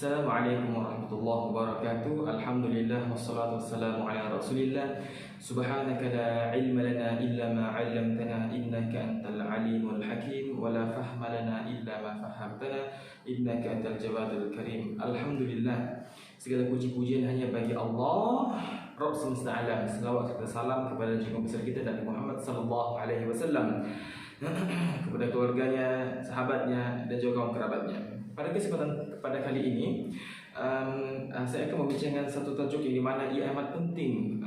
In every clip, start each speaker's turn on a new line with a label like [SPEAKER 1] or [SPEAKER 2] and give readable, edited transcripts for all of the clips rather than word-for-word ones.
[SPEAKER 1] Assalamualaikum warahmatullahi wabarakatuh. Alhamdulillah wassalatu wassalamu ala Rasulillah. Subhanaka la ilma lana illa ma 'allamtana innaka antal alimul hakim wa la fahma lana illa ma fahamtana innaka antal jawadul karim. Alhamdulillah, segala puji-pujian hanya bagi Allah, Rabb semesta alam. Selawat serta salam kepada junjungan besar kita Nabi Muhammad sallallahu alaihi wasallam, kepada keluarganya, sahabatnya dan juga kaum kerabatnya. Pada kali ini saya akan membincangkan satu tajuk yang di mana ia amat penting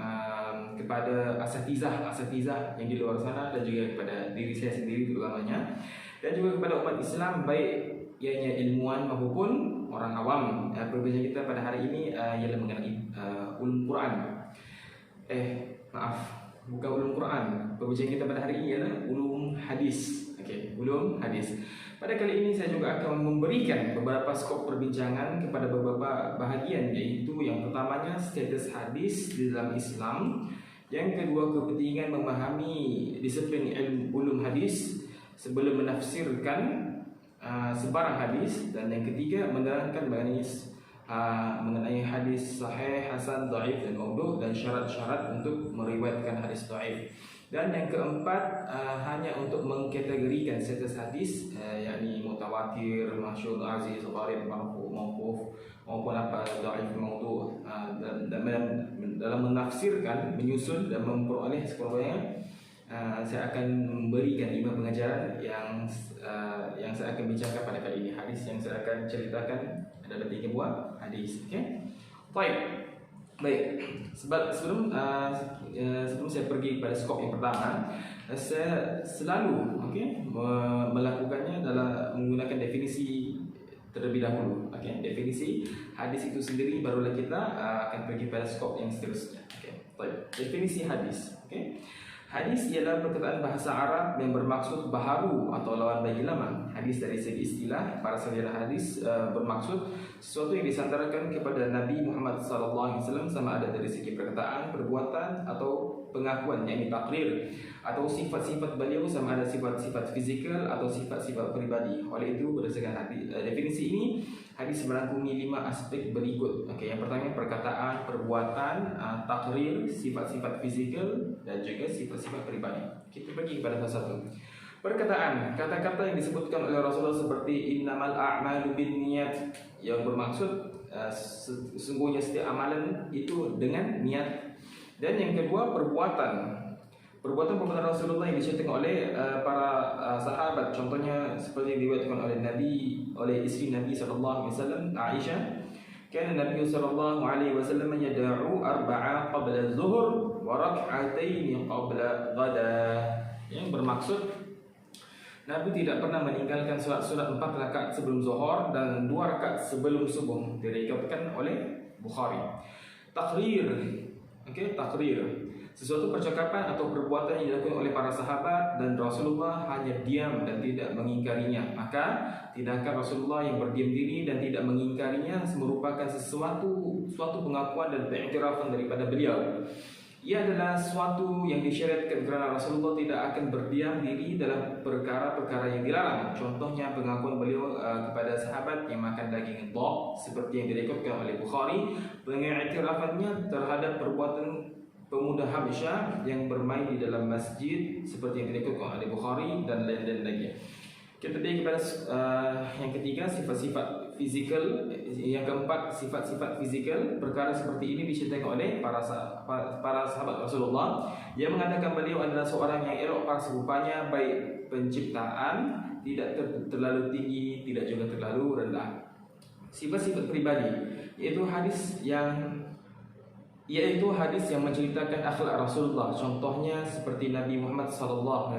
[SPEAKER 1] kepada asatizah yang di luar sana dan juga kepada diri saya sendiri terutamanya, dan juga kepada umat Islam baik ianya ilmuwan maupun orang awam. Perbincangan kita pada hari ini ialah mengenai ulum Quran. Bukan ulum Quran. Perbincangan kita pada hari ini ialah ulum hadis. Ulum hadis. Pada kali ini saya juga akan memberikan beberapa skop perbincangan kepada beberapa bahagian, yaitu yang pertamanya status hadis di dalam Islam, yang kedua kepentingan memahami disiplin ulum hadis sebelum menafsirkan sebarang hadis, dan yang ketiga menerangkan mengenai hadis sahih, hasan, dhaif dan maudhu, dan syarat-syarat untuk meriwayatkan hadis dhaif. Dan yang keempat hanya untuk mengkategorikan status hadis, yakni mutawatir, masyhur, aziz, gharib, marfu, mauquf maupun dhaif, maudhu, dalam menafsirkan, menyusun dan memperoleh sekurang-kurangnya. Saya akan memberikan 5 pengajaran yang saya akan bincangkan pada kali ini. Hadis yang saya akan ceritakan adalah 3 buah hadis. Baik, sebelum saya pergi pada skop yang pertama, saya selalu melakukannya dalam menggunakan definisi terlebih dahulu. Definisi hadis itu sendiri, barulah kita akan pergi pada skop yang seterusnya. Baik, definisi hadis. Hadis ialah perkataan bahasa Arab yang bermaksud baharu atau lawan bagi lama. Hadis dari segi istilah, para sarjana hadis bermaksud sesuatu yang disantarakan kepada Nabi Muhammad SAW, sama ada dari segi perkataan, perbuatan atau pengakuan, yakni takrir, atau sifat-sifat beliau, sama ada sifat-sifat fizikal atau sifat-sifat pribadi. Oleh itu, berdasarkan definisi ini, hadis merangkumi 5 aspek berikut. Yang pertama perkataan, perbuatan, takrir, sifat-sifat fizikal dan juga sifat-sifat pribadi. Kita pergi kepada satu-satu. Perkataan, kata-kata yang disebutkan oleh Rasulullah seperti innamal a'malu binniyat, yang bermaksud sesungguhnya setiap amalan itu dengan niat. Dan yang kedua perbuatan Rasulullah yang diceritakan oleh para sahabat. Contohnya seperti yang diriwayatkan oleh isteri Nabi sallallahu alaihi wasallam, Aisyah, kana Nabi sallallahu alaihi wasallam yad'u arba'a qabla az-zuhr wa rak'atayn qabla ghada. Yang bermaksud Nabi tidak pernah meninggalkan solat 4 rakaat sebelum zuhur dan 2 rakaat sebelum subuh. Diriwayatkan oleh Bukhari. Takrir, takrir, sesuatu percakapan atau perbuatan yang dilakukan oleh para sahabat dan Rasulullah hanya diam dan tidak mengingkarinya. Maka tindakan Rasulullah yang berdiam diri dan tidak mengingkarinya merupakan suatu pengakuan dan pengiktirafan daripada beliau. Ia adalah suatu yang disyariatkan kerana Rasulullah tidak akan berdiam diri dalam perkara-perkara yang dilarang. Contohnya pengakuan beliau kepada sahabat yang makan daging dhab, seperti yang direkodkan oleh Bukhari, pengikhtirafannya terhadap perbuatan pemuda Habsyah yang bermain di dalam masjid, seperti yang direkodkan oleh Bukhari, dan lain-lain lagi. Kita pergi kepada yang ketiga, sifat-sifat fizikal. Yang keempat, sifat-sifat fizikal. Perkara seperti ini diceritakan oleh para sahabat Rasulullah, yang mengatakan beliau adalah seorang yang elok para serupanya, baik penciptaan, tidak terlalu tinggi, tidak juga terlalu rendah. Sifat-sifat pribadi, yaitu hadis yang menceritakan akhlak Rasulullah. Contohnya seperti Nabi Muhammad SAW,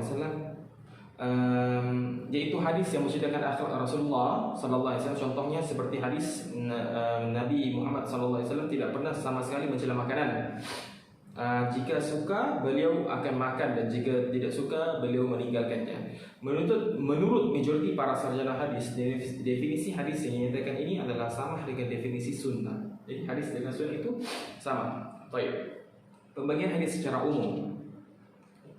[SPEAKER 1] yaitu hadis yang menceritakan akhlak Rasulullah SAW. Contohnya seperti hadis Nabi Muhammad SAW tidak pernah sama sekali mencela makanan. Jika suka, beliau akan makan, dan jika tidak suka, beliau meninggalkannya. Menurut majoriti para sarjana hadis, definisi hadis yang dinyatakan ini adalah sama dengan definisi sunnah. Jadi hadis dengan sunnah itu sama. Baik. Pembagian hadis secara umum.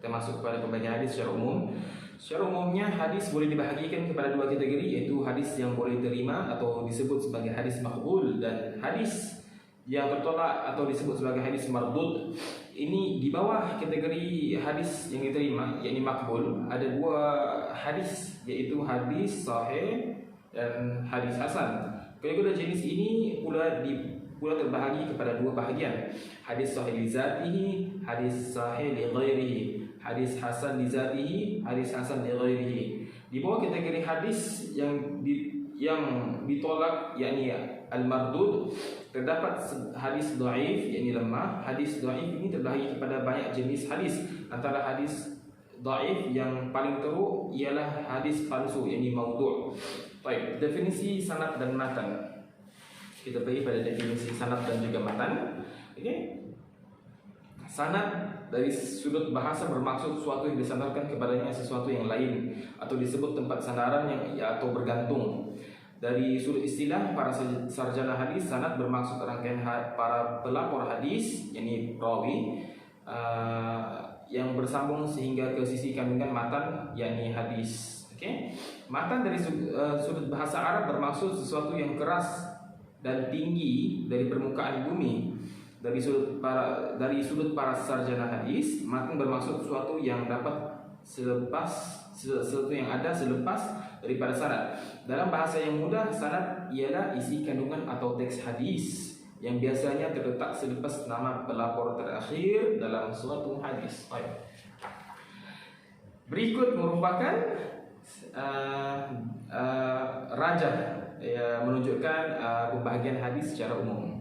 [SPEAKER 1] kita masuk kepada pembagian hadis secara umum. Secara umumnya hadis boleh dibahagikan kepada dua kategori, iaitu hadis yang boleh diterima atau disebut sebagai hadis maqbul, dan hadis yang tertolak atau disebut sebagai hadis mardud. Ini di bawah kategori hadis yang diterima, yakni maqbul, ada dua hadis, iaitu hadis sahih dan hadis hasan. Kedua-dua jenis ini pula terbahagi kepada dua bahagian: hadis sahih li zatihi, hadis sahih li ghairihi, hadis hasan li zatihi, hadis hasan li ghairihi. Di bawah kategori hadis yang ditolak, yakni al-mardud, terdapat hadis dhaif, yakni lemah. Hadis dhaif ini terbahagi kepada banyak jenis hadis. Antara hadis dhaif yang paling teruk ialah hadis palsu, yakni maudhu'. Baik, definisi sanad dan matan. Kita pergi pada definisi sanad dan juga matan. Okey. Sanad dari sudut bahasa bermaksud sesuatu yang disandarkan kepadanya sesuatu yang lain, atau disebut tempat sandaran atau bergantung. Dari sudut istilah para sarjana hadis, sanad bermaksud rangkaian para pelapor hadis, yakni rawi, yang bersambung sehingga ke sisi kandungan matan, yakni hadis. Okey. Matan dari sudut bahasa Arab bermaksud sesuatu yang keras dan tinggi dari permukaan bumi. Dari sudut para sarjana hadis, matan bermaksud sesuatu yang sesuatu yang ada selepas daripada sanad. Dalam bahasa yang mudah, sanad ialah isi kandungan atau teks hadis yang biasanya terletak selepas nama pelapor terakhir dalam suatu hadis. Baik. Berikut merupakan rajah menunjukkan pembahagian hadis secara umum.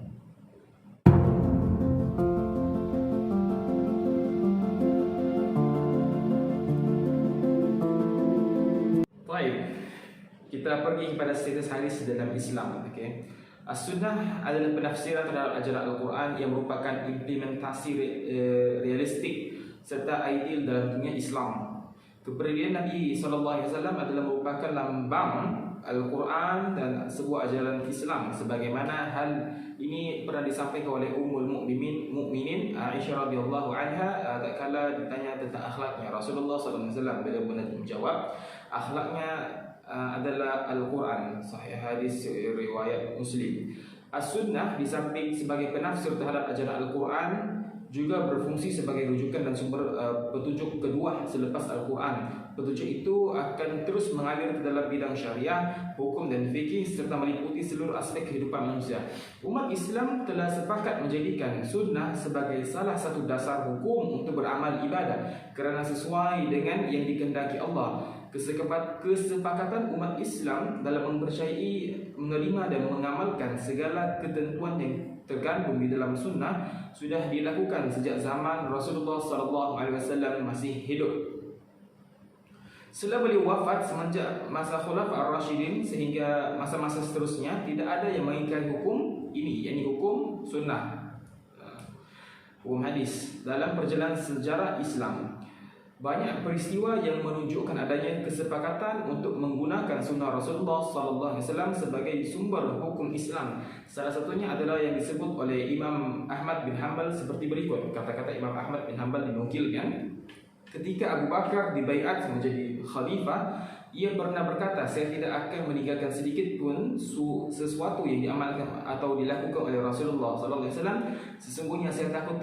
[SPEAKER 1] Kita pergi kepada status hadis dalam Islam. Okay. As-Sunnah adalah penafsiran terhadap ajaran Al-Quran yang merupakan implementasi realistik serta ideal dalam dunia Islam. Kepribadian Nabi SAW adalah merupakan lambang Al-Quran dan sebuah ajaran Islam, sebagaimana hal ini pernah disampaikan oleh Ummul Mukminin Aisyah radhiyallahu anha tatkala ditanya tentang akhlaknya Rasulullah SAW. Beliau menjawab, akhlaknya adalah Al-Quran. Sahih hadis riwayat Muslim. As-Sunnah di samping sebagai penafsir terhadap ajaran Al-Quran juga berfungsi sebagai rujukan dan sumber petunjuk kedua selepas Al-Quran. Petunjuk itu akan terus mengalir ke dalam bidang syariah, hukum dan fikih serta meliputi seluruh aspek kehidupan manusia. Umat Islam telah sepakat menjadikan sunnah sebagai salah satu dasar hukum untuk beramal ibadah kerana sesuai dengan yang dikehendaki Allah. Kesepakatan umat Islam dalam mempercayai, menerima dan mengamalkan segala ketentuan yang tergandung di dalam sunnah sudah dilakukan sejak zaman Rasulullah SAW masih hidup. Setelah beliau wafat, semenjak masa Khulafaur Rasyidin sehingga masa-masa seterusnya, tidak ada yang mengingkari hukum ini, yakni hukum sunnah, hukum hadis dalam perjalanan sejarah Islam. Banyak peristiwa yang menunjukkan adanya kesepakatan untuk menggunakan sunnah Rasulullah SAW sebagai sumber hukum Islam. Salah satunya adalah yang disebut oleh Imam Ahmad bin Hanbal seperti berikut. Kata-kata Imam Ahmad bin Hanbal dinukilkan, ketika Abu Bakar dibaiat menjadi khalifah, ia pernah berkata, saya tidak akan meninggalkan sedikit pun sesuatu yang diamalkan atau dilakukan oleh Rasulullah SAW. Sesungguhnya saya takut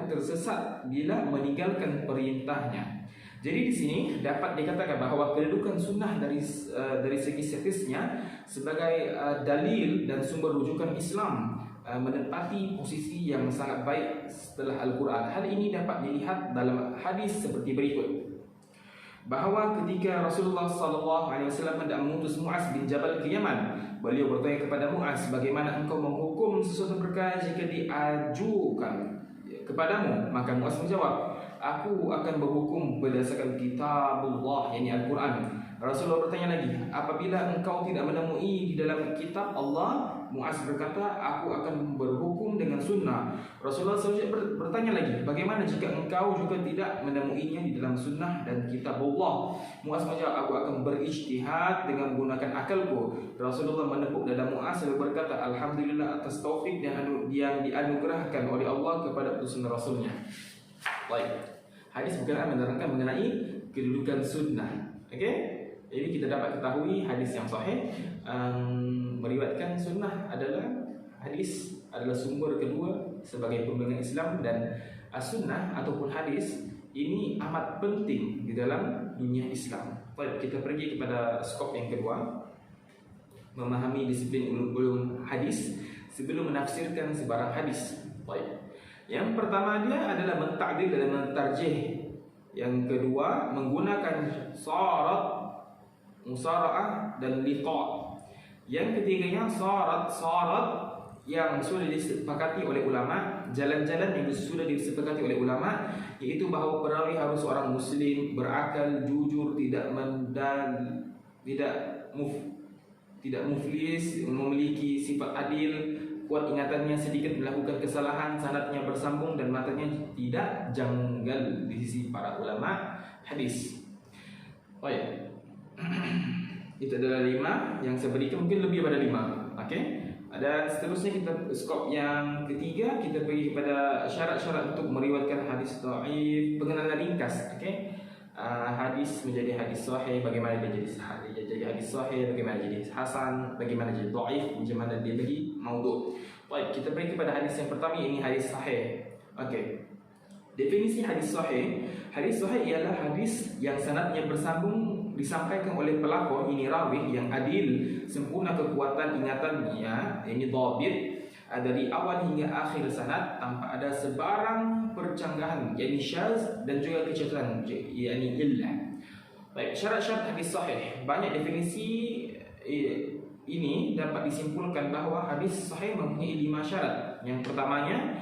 [SPEAKER 1] tersesat bila meninggalkan perintahnya. Jadi di sini dapat dikatakan bahawa kedudukan sunnah dari segi statusnya sebagai dalil dan sumber rujukan Islam menempati posisi yang sangat baik setelah Al-Quran. Hal ini dapat dilihat dalam hadis seperti berikut, bahawa ketika Rasulullah SAW hendak mengutus Mu'az bin Jabal ke Yaman, beliau bertanya kepada Mu'az, bagaimana engkau menghukum sesuatu perkara jika diajukan kepadamu? Maka Mu'az menjawab, aku akan berhukum berdasarkan kitabullah, yakni Al-Quran. Rasulullah bertanya lagi, apabila engkau tidak menemui di dalam kitab Allah? Mu'az berkata, aku akan berhukum dengan sunnah. Rasulullah SAW bertanya lagi, bagaimana jika engkau juga tidak menemuinya di dalam sunnah dan kitab Allah? Mu'az menjawab, aku akan berijtihad dengan menggunakan akalku. Rasulullah menepuk dada Mu'az dan berkata, alhamdulillah atas taufik yang dianugerahkan oleh Allah kepada utusan Rasulnya. Baik. Hadis berkenaan menerangkan mengenai kedudukan sunnah. Okey. Jadi kita dapat ketahui hadis yang sahih meriwayatkan sunnah adalah sumber kedua sebagai pembinaan Islam, dan sunnah ataupun hadis ini amat penting di dalam dunia Islam. Baik, kita pergi kepada skop yang kedua, memahami disiplin ulum hadis sebelum menafsirkan sebarang hadis. Baik. Yang pertama dia adalah menta'dil dan mentarjih. Yang kedua menggunakan syarat, musara'ah dan liqa'. Yang ketiganya syarat yang sudah disepakati oleh ulama, jalan-jalan yang sudah disepakati oleh ulama, yaitu bahawa perawi harus seorang muslim, berakal, jujur, tidak muflis, memiliki sifat adil, kuat ingatannya, sedikit melakukan kesalahan, sanadnya bersambung dan matanya tidak janggal di sisi para ulama hadis. Baik. Itu adalah 5 yang saya berikan, mungkin lebih pada 5. Okey. Dan seterusnya kita skop yang ketiga, kita pergi kepada syarat-syarat untuk meriwayatkan hadis dhaif, pengenalan ringkas. Okey. Hadis menjadi hadis sahih, bagaimana dia jadi hadis sahih, bagaimana jadi hasan, bagaimana jadi dhaif, bagaimana dia jadi maudhu'. Baik, kita pergi kepada hadis yang pertama, ini hadis sahih. Okey. Definisi hadis sahih. Hadis sahih ialah hadis yang sanadnya bersambung, disampaikan oleh pelakon, ini rawi yang adil, sempurna kekuatan ingatannya, ini dhabit, dari awal hingga akhir sanad tanpa ada sebarang percanggahan, yakni syaz, dan juga kecacatan, yakni illah. Baik, syarat-syarat hadis sahih. Banyak definisi ini dapat disimpulkan bahawa hadis sahih mempunyai 5 syarat. Yang pertamanya,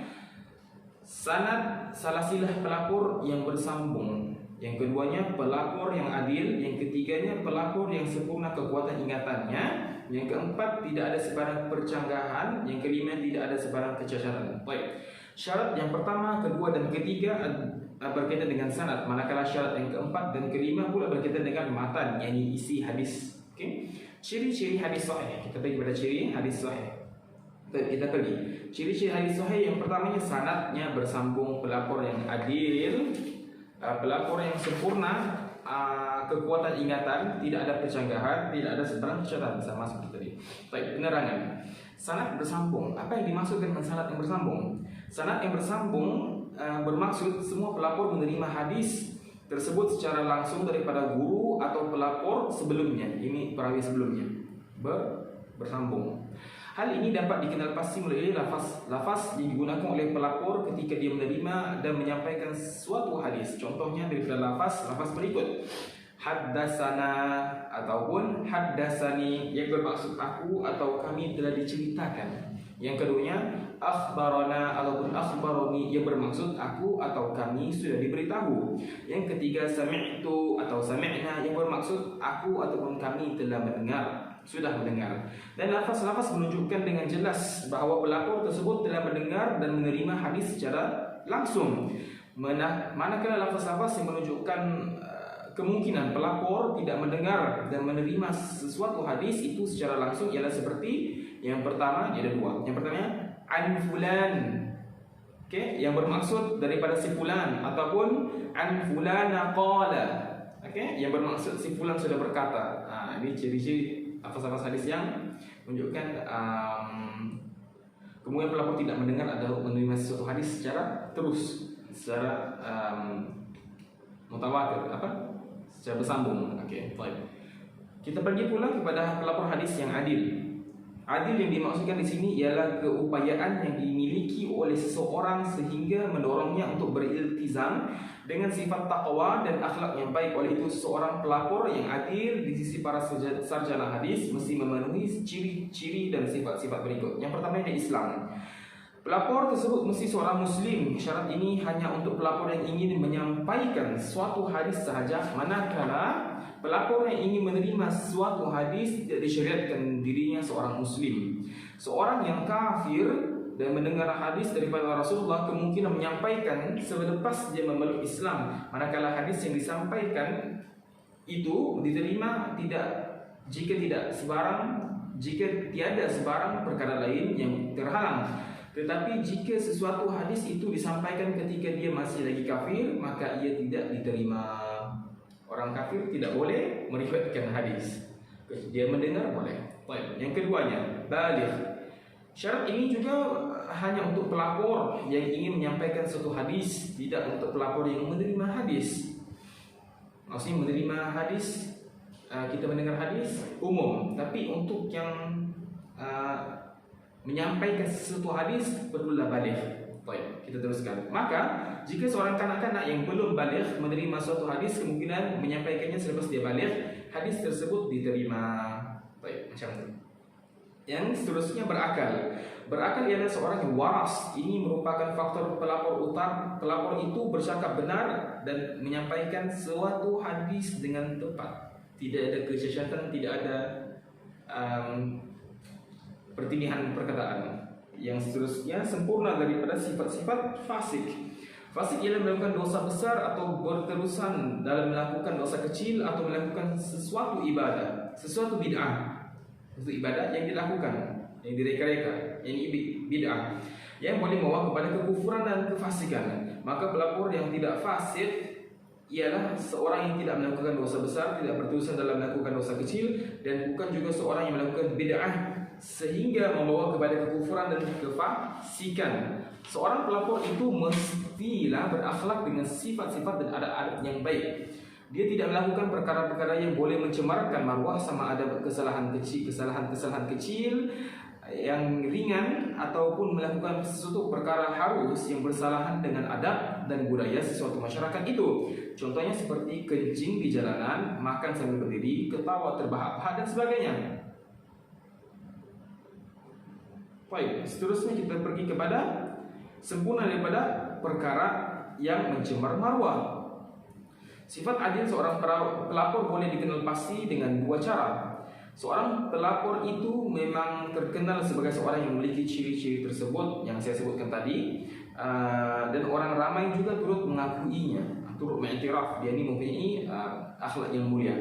[SPEAKER 1] sanad salasilah pelapor yang bersambung. Yang keduanya, pelapor yang adil. Yang ketiganya, pelapor yang sempurna kekuatan ingatannya. Yang keempat, tidak ada sebarang percanggahan. Yang kelima, tidak ada sebarang kecacatan. Baik. Syarat yang pertama, kedua dan ketiga berkaitan dengan sanad, manakala syarat yang keempat dan kelima pula berkaitan dengan matan, yakni isi hadis. Okey. Ciri-ciri hadis sahih. Kita pergi pada ciri hadis sahih. Kita pergi. Ciri-ciri hadis sahih yang pertamanya, sanadnya bersambung, pelapor yang adil, pelapor yang sempurna, kekuatan ingatan, tidak ada percanggahan, tidak ada sebarang kecacatan, sama seperti tadi. Baik, penerangan. Sanad bersambung. Apa yang dimaksudkan dengan sanad yang bersambung? Sanad yang bersambung bermaksud semua pelapor menerima hadis tersebut secara langsung daripada guru atau pelapor sebelumnya. Ini perawi sebelumnya. Bersambung. Hal ini dapat dikenal pasti melalui lafaz yang digunakan oleh pelapor ketika dia menerima dan menyampaikan suatu hadis. Contohnya daripada lafaz berikut: haddasana ataupun haddasani, yang bermaksud aku atau kami telah diceritakan. Yang keduanya, akhbarana ataupun akhbaroni, yang bermaksud aku atau kami sudah diberitahu. Yang ketiga, sami'tu atau sami'na, yang bermaksud aku ataupun kami telah sudah mendengar. Dan lafaz-lafaz menunjukkan dengan jelas bahawa pelapor tersebut telah mendengar dan menerima hadis secara langsung. Manakala lafaz-lafaz yang menunjukkan kemungkinan pelapor tidak mendengar dan menerima sesuatu hadis itu secara langsung ialah seperti yang pertama, ada 2. Yang pertama, an fulan. Okey, yang bermaksud daripada si fulan, ataupun an fulana qala. Okey, yang bermaksud si fulan sudah berkata. Ini ciri-ciri lafaz-lafaz hadis yang menunjukkan kemudian pelapor tidak mendengar atau menerima sesuatu hadis secara mutawatir, secara bersambung. Okey, baik. Kita pergi pula kepada pelapor hadis yang adil. Adil yang dimaksudkan di sini ialah keupayaan yang dimiliki oleh seseorang sehingga mendorongnya untuk beriltizam dengan sifat taqwa dan akhlak yang baik. Oleh itu, seseorang pelapor yang adil di sisi para sarjana hadis mesti memenuhi ciri-ciri dan sifat-sifat berikut. Yang pertama, adalah Islam. Pelapor tersebut mesti seorang muslim. Syarat ini hanya untuk pelapor yang ingin menyampaikan suatu hadis sahaja, manakala pelapor yang ingin menerima suatu hadis tidak disyariatkan dirinya seorang muslim. Seorang yang kafir dan mendengar hadis daripada Rasulullah kemungkinan menyampaikan selepas dia memeluk Islam, manakala hadis yang disampaikan itu diterima jika tiada sebarang perkara lain yang terhalang. Tetapi jika sesuatu hadis itu disampaikan ketika dia masih lagi kafir, maka ia tidak diterima. Orang kafir tidak boleh meriwayatkan hadis. Dia mendengar boleh. Baik. Yang keduanya, baligh. Syarat ini juga hanya untuk pelapor yang ingin menyampaikan suatu hadis, tidak untuk pelapor yang menerima hadis. Maksudnya menerima hadis, kita mendengar hadis umum, tapi untuk yang menyampaikan sesuatu hadis perlulah baligh. Baik, kita teruskan. Maka jika seorang kanak-kanak yang belum baligh menerima suatu hadis, kemungkinan menyampaikannya selepas dia baligh, hadis tersebut diterima. Baik, macam itu. Yang seterusnya berakal. Berakal ialah seorang yang waras. Ini merupakan faktor pelapor utama. Pelapor itu bercakap benar dan menyampaikan suatu hadis dengan tepat. Tidak ada kecacatan, tidak ada pertinihan perkataan. Yang seterusnya sempurna daripada sifat-sifat fasik. Fasik ialah melakukan dosa besar atau berterusan dalam melakukan dosa kecil atau melakukan sesuatu ibadah, sesuatu bid'ah. Itu ibadat yang dilakukan, yang direka-reka, yang bid'ah, yang boleh membawa kepada kekufuran dan kefasikan. Maka pelapor yang tidak fasik ialah seorang yang tidak melakukan dosa besar, tidak berterusan dalam melakukan dosa kecil, dan bukan juga seorang yang melakukan bid'ah sehingga membawa kepada kekufuran dan kefasikan. Seorang pelapor itu mestilah berakhlak dengan sifat-sifat dan adab-adab yang baik. Dia tidak melakukan perkara-perkara yang boleh mencemarkan marwah, sama ada kesalahan kecil yang ringan, ataupun melakukan sesuatu perkara harus yang bersalahan dengan adab dan budaya sesuatu masyarakat itu. Contohnya seperti kencing di jalanan, makan sambil berdiri, ketawa terbahak-bahak dan sebagainya. Baik, seterusnya kita pergi kepada sempurna daripada perkara yang mencemar marwah. Sifat adil seorang pelapor boleh dikenal pasti dengan dua cara. Seorang pelapor itu memang terkenal sebagai seorang yang memiliki ciri-ciri tersebut yang saya sebutkan tadi, dan orang ramai juga turut mengakuinya, turut mengiktiraf dia ini mempunyai akhlak yang mulia.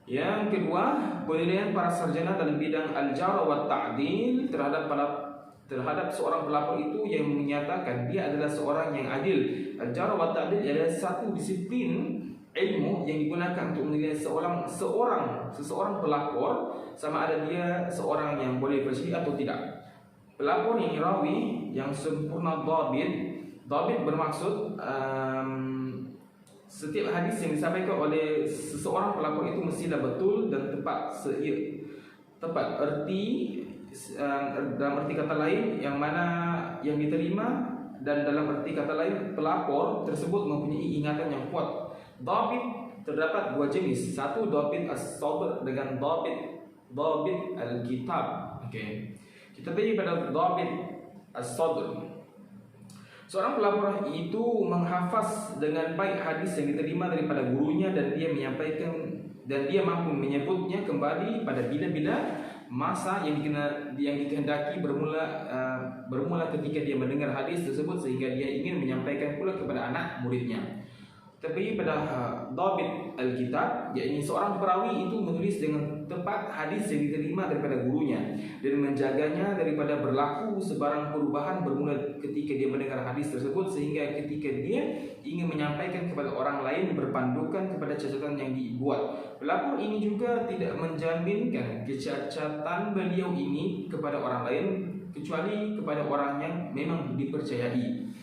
[SPEAKER 1] Yang kedua, penilaian para sarjana dalam bidang al-jarh wa ta'dil terhadap seorang pelapor itu yang menyatakan dia adalah seorang yang adil. Al-jarh wa ta'dil adalah satu disiplin ilmu yang digunakan untuk menilai seseorang pelapor, sama ada dia seorang yang boleh percaya atau tidak. Pelapor yang rawi yang sempurna dhabit bermaksud setiap hadis yang disampaikan oleh seseorang pelapor itu mestilah betul dan tepat dalam arti kata lain yang mana yang diterima, dan dalam arti kata lain pelapor tersebut mempunyai ingatan yang kuat. Dhabit terdapat dua jenis. Satu dhabit as-sadr dengan dhabit al-kitab. Okey. Kita pergi pada dhabit as-sadr. Seorang pelapor itu menghafaz dengan baik hadis yang diterima daripada gurunya, dan dia mampu menyebutnya kembali pada bila-bila masa yang dikehendaki bermula ketika dia mendengar hadis tersebut, sehingga dia ingin menyampaikan pula kepada anak muridnya. Tapi pada dhabit al-kitab, yakni seorang perawi itu menulis dengan tepat hadis yang diterima daripada gurunya dan menjaganya daripada berlaku sebarang perubahan bermula ketika dia mendengar hadis tersebut, sehingga ketika dia ingin menyampaikan kepada orang lain berpandukan kepada catatan yang dibuat. Pelapor ini juga tidak menjaminkan kecacatan beliau ini kepada orang lain kecuali kepada orang yang memang dipercayai.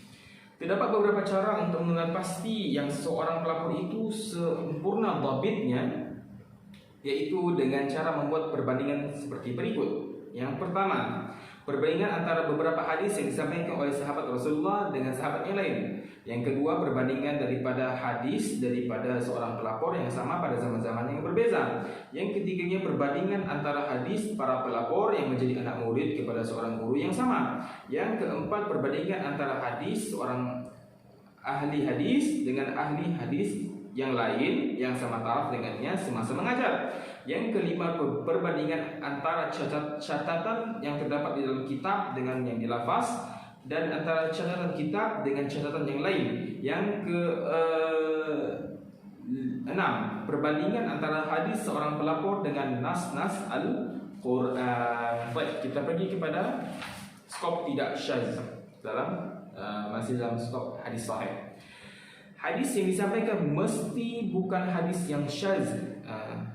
[SPEAKER 1] Terdapat beberapa cara untuk mengenal pasti yang seorang pelapor itu sempurna dhabitnya, yaitu dengan cara membuat perbandingan seperti berikut. Yang pertama, perbandingan antara beberapa hadis yang disampaikan oleh sahabat Rasulullah dengan sahabat yang lain. Yang kedua, perbandingan daripada hadis daripada seorang pelapor yang sama pada zaman-zaman yang berbeza. Yang ketiganya, perbandingan antara hadis para pelapor yang menjadi anak murid kepada seorang guru yang sama. Yang keempat, perbandingan antara hadis seorang ahli hadis dengan ahli hadis yang lain yang sama taraf dengannya semasa mengajar. Yang kelima, perbandingan antara catatan yang terdapat di dalam kitab dengan yang dilafaz, dan antara catatan kitab dengan catatan yang lain. Yang keenam, perbandingan antara hadis seorang pelapor dengan nas-nas Al-Quran. Baik, kita pergi kepada skop tidak syaz dalam masih dalam skop hadis sahih. Hadis yang disampaikan mesti bukan hadis yang syaz.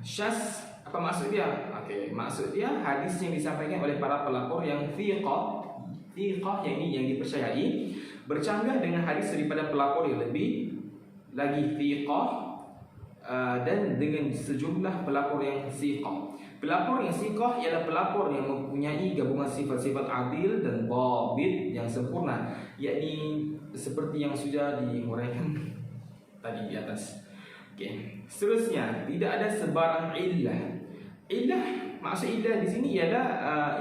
[SPEAKER 1] Syaz apa maksud dia? Okey, maksud dia hadis yang disampaikan oleh para pelapor yang thiqah yang dipercayai, bercanggah dengan hadis daripada pelapor yang lebih lagi thiqah dan dengan sejumlah pelapor yang thiqah. Pelapor yang thiqah ialah pelapor yang mempunyai gabungan sifat-sifat adil dan dhabit yang sempurna, yakni seperti yang sudah dihuraikan tadi di atas. Okey. Seterusnya, tidak ada sebarang illah. Illah, maksud illah di sini ialah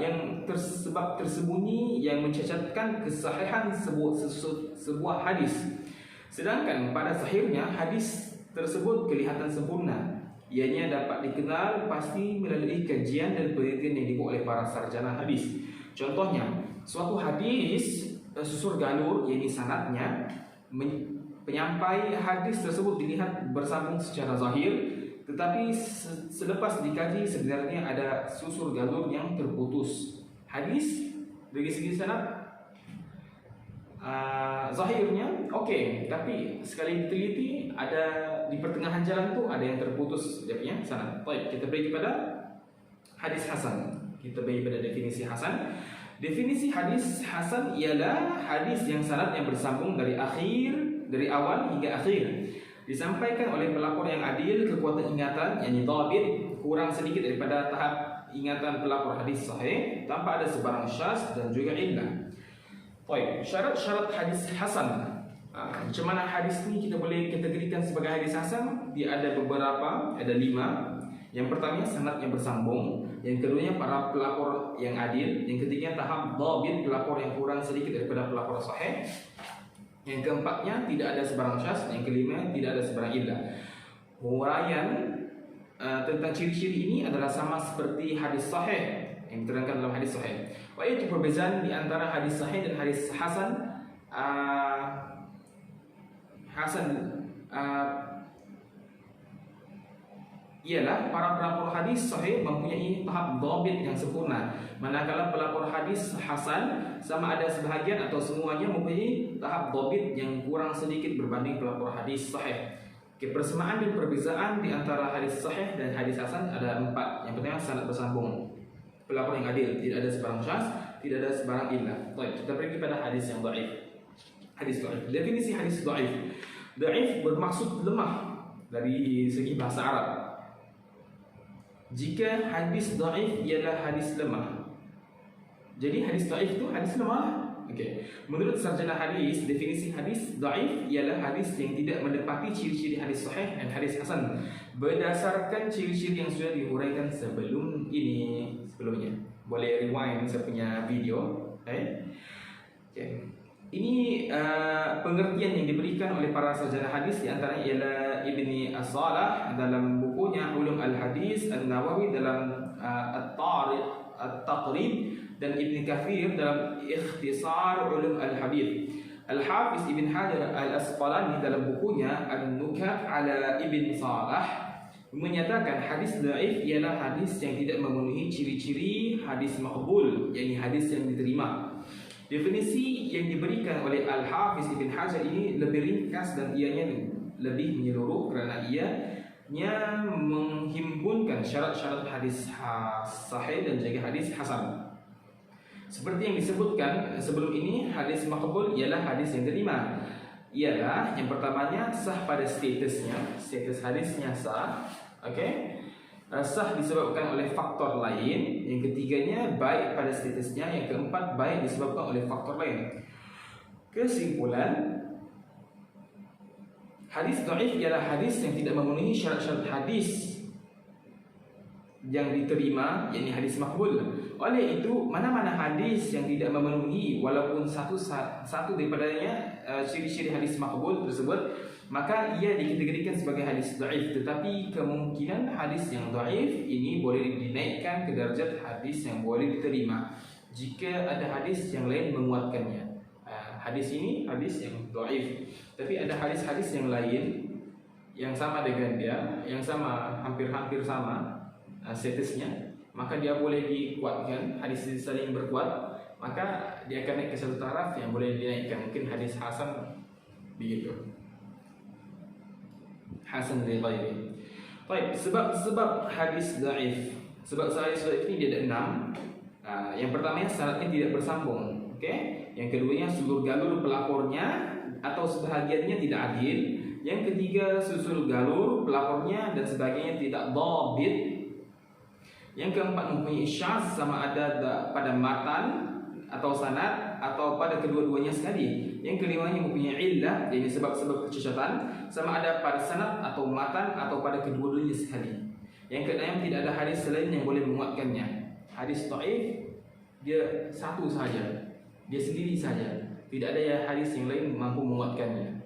[SPEAKER 1] yang sebab tersembunyi yang mencacatkan kesahihan sebuah hadis. Sedangkan pada zahirnya hadis tersebut kelihatan sempurna. Ianya dapat dikenal pasti melalui kajian dan penelitian yang dibuat oleh para sarjana hadis. Contohnya, suatu hadis susur galur, yakni sanadnya, penyampai hadis tersebut dilihat bersambung secara zahir, tetapi selepas dikaji sebenarnya ada susur galur yang terputus. Hadis dari segi sanad zahirnya okey, tapi sekali diteliti ada di pertengahan jalan tu ada yang terputus dia punya sanad. Baik, kita pergi kepada hadis hasan. Kita pergi pada definisi hasan. Definisi hadis hasan ialah hadis yang sanadnya bersambung dari awal hingga akhir, disampaikan oleh pelapor yang adil, kekuatan ingatan yakni dhabit kurang sedikit daripada tahap ingatan pelapor hadis sahih, tanpa ada sebarang syaz dan juga illah. Baik, syarat-syarat hadis hasan. Macam mana hadis ni kita boleh kategorikan sebagai hadis hasan? Dia ada beberapa, ada 5. Yang pertama, sanad yang bersambung. Yang keduanya, para pelapor yang adil. Yang ketiganya, tahap dhabit, pelapor yang kurang sedikit daripada pelapor sahih. Yang keempatnya, tidak ada sebarang syaz. Yang kelima, tidak ada sebarang illah. Huraian tentang ciri-ciri ini adalah sama seperti hadis sahih yang diterangkan dalam hadis sahih. Iaitu perbezaan di antara hadis sahih dan hadis hasan. Ialah para pelapor hadis sahih mempunyai tahap dhabit yang sempurna, manakala pelapor hadis hasan sama ada sebahagian atau semuanya mempunyai tahap dhabit yang kurang sedikit berbanding pelapor hadis sahih. Persamaan dan perbezaan di antara hadis sahih dan hadis hasan ada 4. Yang pertama, sanad bersambung, pelapor yang adil, tidak ada sebarang syaz, tidak ada sebarang illah. Baik, kita pergi pada hadis yang dhaif. Hadis dhaif. Definisi hadis dhaif. Dhaif bermaksud lemah dari segi bahasa Arab. Jika hadis dhaif ialah hadis lemah, jadi hadis dhaif itu hadis lemah. Okey. Menurut sarjana hadis, definisi hadis dhaif ialah hadis yang tidak menepati ciri-ciri hadis sahih dan hadis hasan berdasarkan ciri-ciri yang sudah dihuraikan sebelumnya. Boleh rewind saya punya video. Okay. Ini pengertian yang diberikan oleh para sarjana hadis, di antaranya ialah Ibni As-Salah dalam bukunya Ulum Al-Hadis, An-Nawawi dalam At-Taqrib, dan Ibn Kathir dalam Ikhtisar Ulum Al-Hadith. Al-Hafiz Ibn Hajar Al-Asqalani dalam bukunya An-Nukat ala Ibn Salah menyatakan hadis dhaif ialah hadis yang tidak memenuhi ciri-ciri hadis maqbul, yakni hadis yang diterima. Definisi yang diberikan oleh Al-Hafiz Ibn Hajar ini lebih ringkas dan ianya lebih menyeluruh kerana ianya menghimpunkan syarat-syarat hadis sahih dan juga hadis hasan. Seperti yang disebutkan sebelum ini, hadis maqbul ialah hadis yang terima. Ialah yang pertamanya sah pada status hadisnya sah. Okey. Sah disebabkan oleh faktor lain. Yang ketiganya baik pada statusnya. Yang keempat baik disebabkan oleh faktor lain. Kesimpulan, hadis dhaif ialah hadis yang tidak memenuhi syarat-syarat hadis yang diterima, yakni hadis maqbul. Oleh itu, mana-mana hadis yang tidak memenuhi walaupun satu daripadanya ciri-ciri hadis maqbul tersebut, maka ia dikategorikan sebagai hadis dhaif. Tetapi kemungkinan hadis yang dhaif ini boleh dinaikkan ke darjat hadis yang boleh diterima jika ada hadis yang lain menguatkannya. Hadis ini hadis yang dhaif, tapi ada hadis-hadis yang lain yang sama dengan dia, yang sama, hampir-hampir sama statusnya, maka dia boleh dikuatkan, hadis saling berkuat. maka dia akan naik ke satu taraf yang boleh dinaikkan, mungkin hadis hasan begitu. Hasan li ghairi. Baik, sebab hadis dhaif. Sebab hadis dhaif ini dia ada 6. Yang pertamanya syaratnya tidak bersambung. Okey. Yang keduanya sulur galur pelapornya atau sebahagiannya tidak adil. Yang ketiga susul galur pelapornya dan sebagainya tidak dhabit. Yang keempat mempunyai syaz sama ada pada matan atau sanad atau pada kedua-duanya sekali. Yang kelimanya mempunyai illah, yakni sebab-sebab kecacatan sama ada pada sanad atau matan atau pada kedua-duanya sekali. Yang keenam tidak ada hadis selain yang boleh menguatkannya. Hadis dhaif dia satu saja, dia sendiri saja, tidak ada hadis yang lain mampu menguatkannya.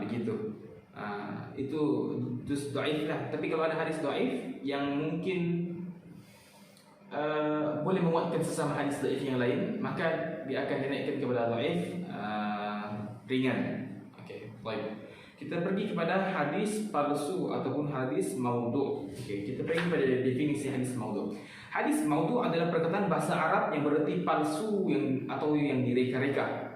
[SPEAKER 1] Begitu. Itu dhaif lah. Tapi kalau ada hadis dhaif yang mungkin boleh menguatkan sesama hadis dhaif yang lain, maka dia akan dinaikkan kepada dhaif ringan. Okey, baik. Kita pergi kepada hadis palsu ataupun hadis maudhu'. Okey, kita pergi kepada definisi hadis maudhu'. Hadis maudhu' adalah perkataan bahasa Arab yang berarti palsu atau yang direka-reka.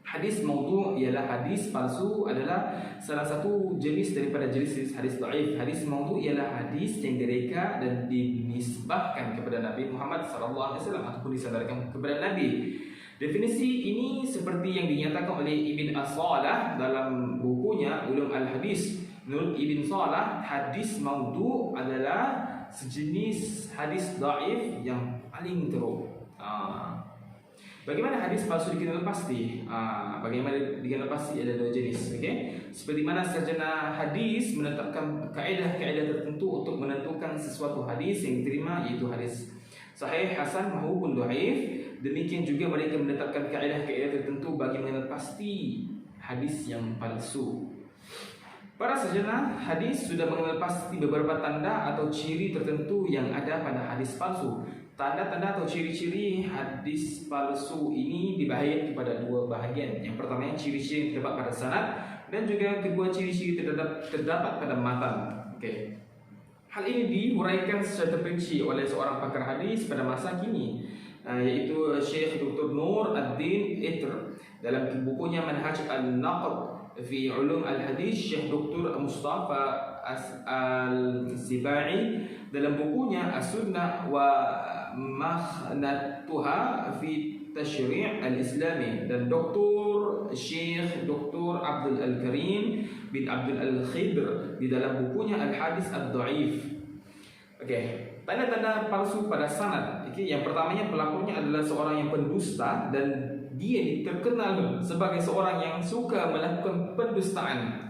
[SPEAKER 1] Hadis maudhu' ialah hadis palsu adalah salah satu jenis daripada jenis hadis dhaif. Hadis maudhu' ialah hadis yang direka dan dinisbahkan kepada Nabi Muhammad sallallahu alaihi wasallam ataupun disandarkan kepada Nabi. Definisi ini seperti yang dinyatakan oleh Ibn As-Salah dalam bukunya Ulum Al-Hadis. Menurut Ibn Salah, hadis maudhu' adalah sejenis hadis dhaif yang paling teruk. Bagaimana hadis palsu dikenal pasti? Bagaimana dikenal pasti ada dua jenis, okey? Seperti mana sarjana hadis menetapkan kaedah-kaedah tertentu untuk menentukan sesuatu hadis yang diterima, iaitu hadis sahih, hasan maupun dhaif. Demikian juga mereka menetapkan kaedah-kaedah tertentu bagi mengenal pasti hadis yang palsu. Para sarjana hadis sudah mengenal pasti beberapa tanda atau ciri tertentu yang ada pada hadis palsu. Tanda-tanda atau ciri-ciri hadis palsu ini dibahagi kepada dua bahagian. Yang pertama ciri-ciri yang terdapat pada sanad dan juga kedua ciri-ciri terdapat pada matan. Okey. Hal ini diuraikan secara terperinci oleh seorang pakar hadis pada masa kini, yaitu Syekh Dr. Nur Ad-Din Itr dalam bukunya Manhaj Al-Naqd fi Ulum Al-Hadis. Syekh Dr. Mustafa Al-Zibai dalam bukunya As-Sunnah wa Makhnatuha fi Tashri' Al-Islami, dan Dr. Syekh Dr. Abdul Al-Karim bin Abdul Al-Khidr di dalam bukunya Al-Hadis Ad-Dhaif. Okey, tanda-tanda palsu pada sanad. Yang pertamanya pelakunya adalah seorang yang pendusta dan dia terkenal sebagai seorang yang suka melakukan pendustaan.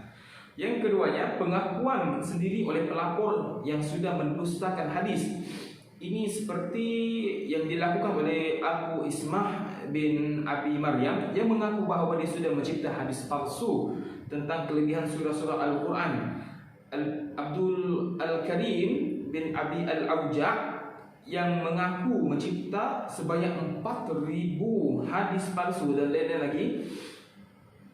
[SPEAKER 1] Yang keduanya pengakuan sendiri oleh pelapor yang sudah mendustakan hadis. Ini seperti yang dilakukan oleh Abu Ismah bin Abi Maryam yang mengaku bahawa dia sudah mencipta hadis palsu tentang kelebihan surah-surah Al-Quran. Abdul Al-Karim bin Abi Al-Auja' yang mengaku mencipta sebanyak 4,000 hadis palsu dan lain-lain lagi.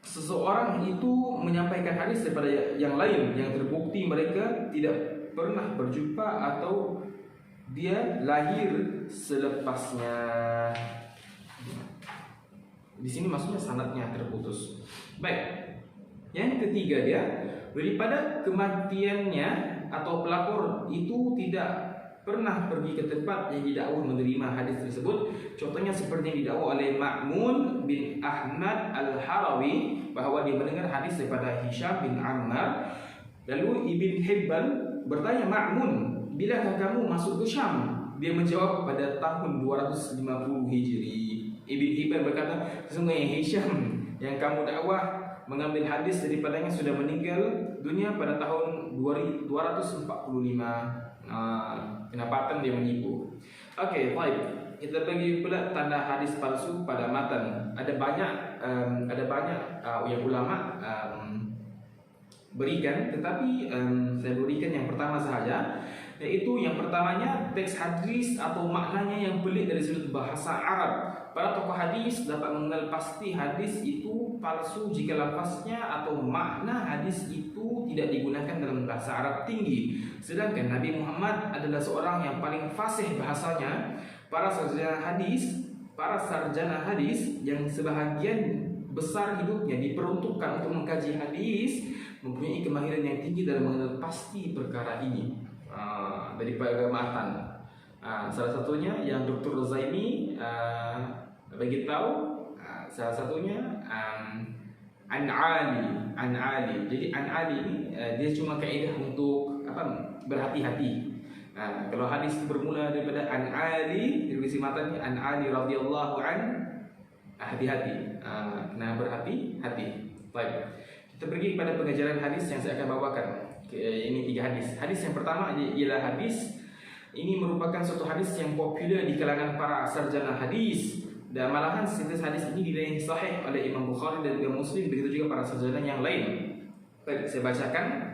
[SPEAKER 1] Seseorang itu menyampaikan hadis daripada yang lain yang terbukti mereka tidak pernah berjumpa atau dia lahir selepasnya. Di sini maksudnya sanadnya terputus. Baik. Yang ketiga dia, daripada kematiannya atau pelapor itu tidak pernah pergi ke tempat yang didakwa menerima hadis tersebut. Contohnya seperti yang didakwa oleh Ma'mun bin Ahmad Al-Harawi bahawa dia mendengar hadis daripada Hisham bin Ammar. Lalu Ibn Hibban bertanya Ma'mun, bilakah kamu masuk ke Syam? Dia menjawab pada tahun 250 Hijri. Ibn Hibban berkata, sesungguhnya Hisham yang kamu dakwah mengambil hadis daripadanya sudah meninggal dunia pada tahun 245. Kenapatan dia menipu. Okey, baik. Kita bagi pula tanda hadis palsu pada matan. Ada banyak yang ulama berikan, tetapi saya berikan yang pertama sahaja, iaitu yang pertamanya teks hadis atau maknanya yang pelik dari sudut bahasa Arab. Para tokoh hadis dapat mengenal pasti hadis itu palsu jika lafaznya atau makna hadis itu tidak digunakan dalam bahasa Arab tinggi. Sedangkan Nabi Muhammad adalah seorang yang paling fasih bahasanya. Para sarjana hadis para sarjana hadis yang sebahagian besar hidupnya diperuntukkan untuk mengkaji hadis mempunyai kemahiran yang tinggi dalam mengenal pasti perkara ini daripada matan. Salah satunya yang Dr. Zaimi bagi tahu, salah satunya an Ali. Jadi an Ali ini dia cuma kaedah untuk berhati-hati. Kalau hadis itu bermula daripada an Ali, revisi matanya an Ali radhiyallahu an, hati-hati, kena berhati-hati. Baik, kita pergi kepada pengajaran hadis yang saya akan bawakan. Ini 3 hadis. Hadis yang pertama ialah hadis ini merupakan suatu hadis yang popular di kalangan para sarjana hadis, dan malahan hadis ini dinilai sahih oleh Imam Bukhari dan juga Muslim, begitu juga para sarjana yang lain. Baik, saya bacakan.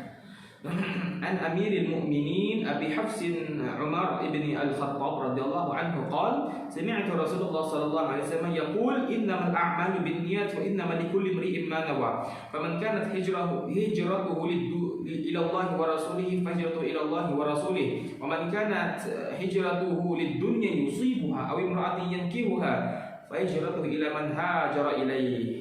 [SPEAKER 1] An Amiril Mu'minin Abi Hafsin Umar ibn Al-Khattab radhiyallahu anhu qala sami'tu Rasulullah sallallahu alaihi wasallam yaqul innamal a'malu binniyat wa innamal likulli imri'in ma nawa faman kanat hijratuhu ila Allah wa rasulih fahijratuhu ila Allah wa rasulih wa man kanat hijratuhu lid-dunya yusibuha aw imra'atin yankihuha fahijratuhu ila man hajara ilayhi.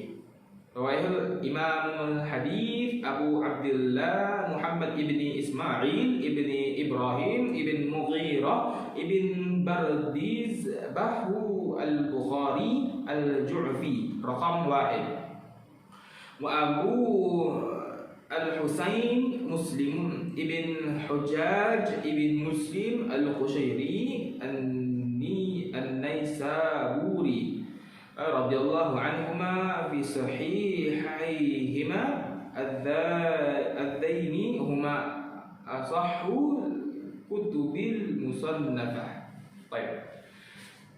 [SPEAKER 1] Rawahul Imam al-Hadith Abu Abdullah Muhammad ibni Ismail ibni Ibrahim ibn Mughirah ibn Bardiz Bahu al-Bukhari al-Ju'fi Raqam 1. Wa Abu al-Husain Muslim ibn Hujjaj ibn Muslim al-Qushairi an-Naisaburi radhiyallahu anhuma fi sahihaihima adzaini huma asahhu kutubil musannafah. Baik.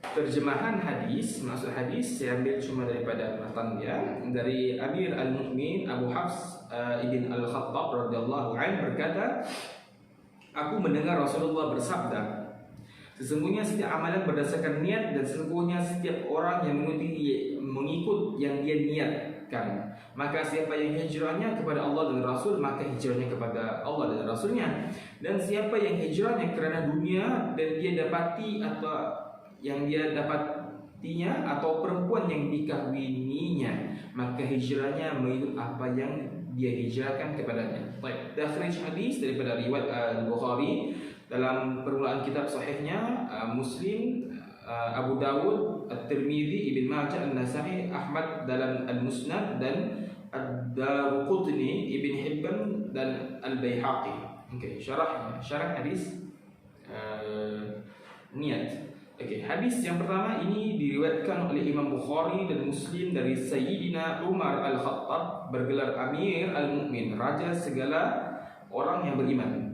[SPEAKER 1] Terjemahan hadis, maksud hadis saya ambil cuma daripada matannya dari Amir al-Mu'min Abu Hafs ibn Al-Khattab radhiyallahu anhu berkata, aku mendengar Rasulullah bersabda, sesungguhnya setiap amalan berdasarkan niat, dan sesungguhnya setiap orang yang mengikut yang dia niatkan. Maka siapa yang hijrahnya kepada Allah dan Rasul, maka hijrahnya kepada Allah dan Rasulnya. Dan siapa yang hijrahnya kerana dunia dan dia dapati atau yang dia dapatinya atau perempuan yang dikahwininya, maka hijrahnya mengikut apa yang dia hijrahkan kepadanya. Baik, dakhrij hadis daripada riwayat Al-Bukhari dalam permulaan kitab sahihnya, Muslim, Abu Dawud, At-Tirmidzi, Ibn Majah, An-Nasa'i, Ahmad dalam Al-Musnad, dan Ad-Darqutni, Ibn Hibban, dan Al-Baihaqi. Okey, syarah hadis niat. Okey, hadis yang pertama ini diriwayatkan oleh Imam Bukhari dan Muslim dari Sayyidina Umar Al-Khattab, bergelar Amir Al-Mu'min, raja segala orang yang beriman.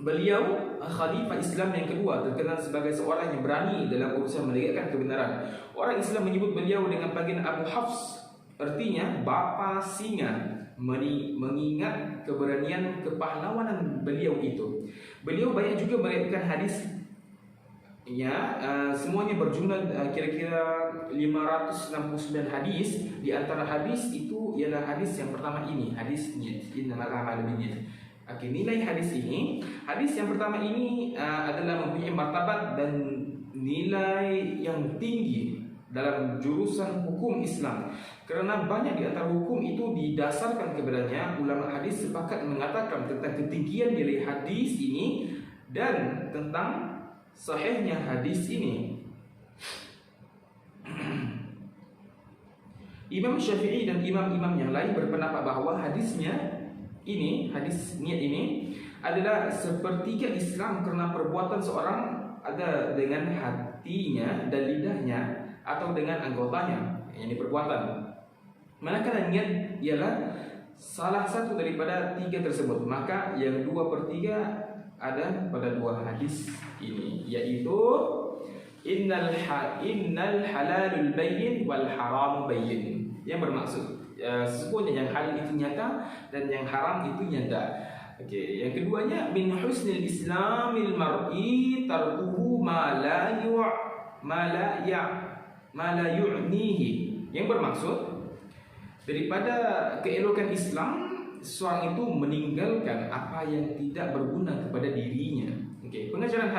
[SPEAKER 1] Beliau khalifah Islam yang kedua, terkenal sebagai seorang yang berani dalam urusan menegakkan kebenaran. Orang Islam menyebut beliau dengan panggilan Abu Hafs, artinya bapa singa, mengingat keberanian kepahlawanan beliau itu. Beliau banyak juga meriwayatkan hadis semuanya berjumlah kira-kira 569 hadis. Di antara hadis itu ialah hadis yang pertama ini, hadis niat, innamal a'malu binniyat. Okey, nilai hadis ini, hadis yang pertama ini adalah mempunyai martabat dan nilai yang tinggi dalam jurusan hukum Islam, kerana banyak di antara hukum itu didasarkan kepadanya. Ulama hadis sepakat mengatakan tentang ketinggian nilai hadis ini dan tentang sahihnya hadis ini. Imam Syafi'i dan imam-imam yang lain berpendapat bahawa hadisnya ini, hadis niat ini adalah sepertiga Islam, kerana perbuatan seorang ada dengan hatinya dan lidahnya atau dengan anggotanya, ini perbuatan. Manakala niat ialah salah satu daripada 3 tersebut, maka yang 2/3 ada pada 2 hadis ini, iaitu innal halalul bayyin wal haramu bayyin, yang bermaksud sesungguhnya yang halal itu nyata dan yang haram itu nyata. Okey, yang keduanya min husnil islamil mar'i tarkuhu ma la yu'nihi, yang bermaksud daripada keelokan Islam seorang itu meninggalkan apa yang tidak berguna kepada dirinya. Okey, pengajaran